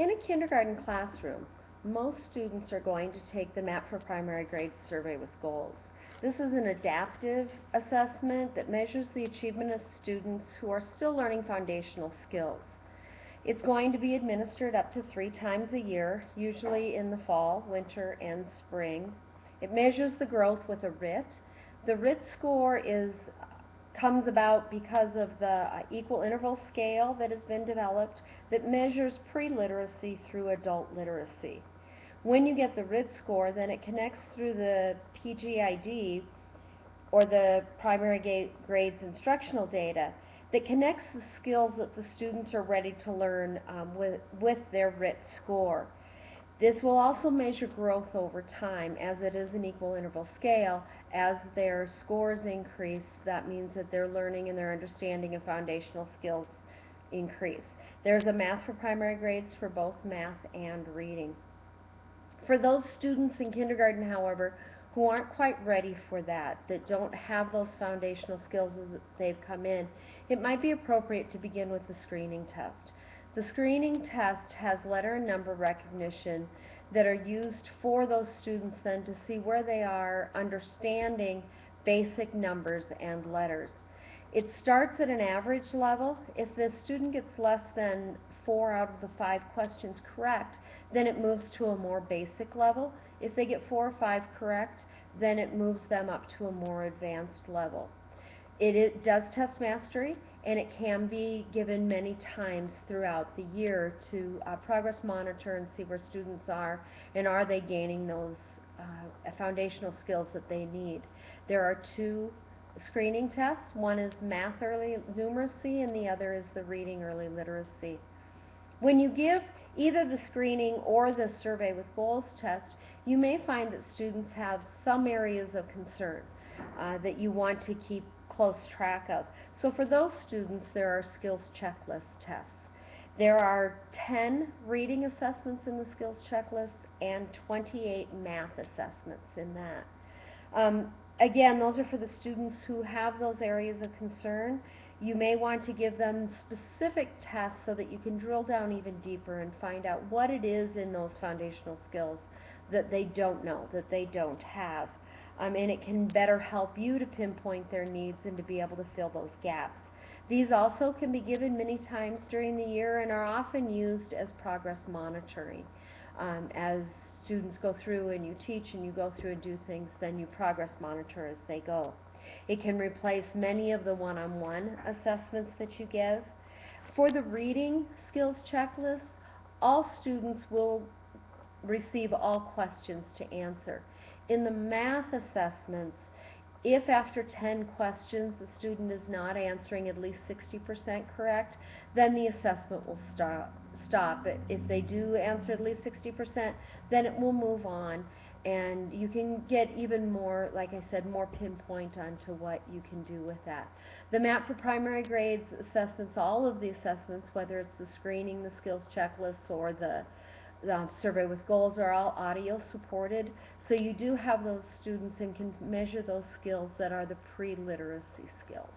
In a kindergarten classroom, most students are going to take the Map for Primary Grades survey with goals. This is an adaptive assessment that measures the achievement of students who are still learning foundational skills. It's going to be administered up to 3 times a year, usually in the fall, winter, and spring. It measures the growth with a RIT. The RIT score comes about because of the equal interval scale that has been developed that measures pre-literacy through adult literacy. When you get the RIT score, then it connects through the PGID, or the primary grades instructional data, that connects the skills that the students are ready to learn with their RIT score. This will also measure growth over time, as it is an equal interval scale. As their scores increase, that means that their learning and their understanding of foundational skills increase. There's a Math for Primary Grades for both math and reading. For those students in kindergarten, however, who aren't quite ready for that don't have those foundational skills as they've come in, it might be appropriate to begin with the screening test. The screening test has letter and number recognition that are used for those students then to see where they are understanding basic numbers and letters. It starts at an average level. If the student gets less than 4 out of the 5 questions correct, then it moves to a more basic level. If they get 4 or 5 correct, then it moves them up to a more advanced level. It does test mastery, and it can be given many times throughout the year to progress monitor and see where students are, and are they gaining those foundational skills that they need. There are 2 screening tests. One is math early numeracy, and the other is the reading early literacy. When you give either the screening or the survey with goals test, you may find that students have some areas of concern that you want to keep close track of. So for those students, there are skills checklist tests. There are 10 reading assessments in the skills checklist and 28 math assessments in that. Again, those are for the students who have those areas of concern. You may want to give them specific tests so that you can drill down even deeper and find out what it is in those foundational skills that they don't know, that they don't have. And it can better help you to pinpoint their needs and to be able to fill those gaps. These also can be given many times during the year and are often used as progress monitoring. As students go through and you teach and you go through and do things, then you progress monitor as they go. It can replace many of the one-on-one assessments that you give. For the reading skills checklist, all students will receive all questions to answer. In the math assessments, if after 10 questions the student is not answering at least 60% correct, then the assessment will stop. If they do answer at least 60%, then it will move on, and you can get even more, like I said, more pinpoint onto what you can do with that. The Map for Primary Grades assessments, all of the assessments, whether it's the screening, the skills checklists, or the survey with goals, are all audio supported, so you do have those students and can measure those skills that are the pre-literacy skills.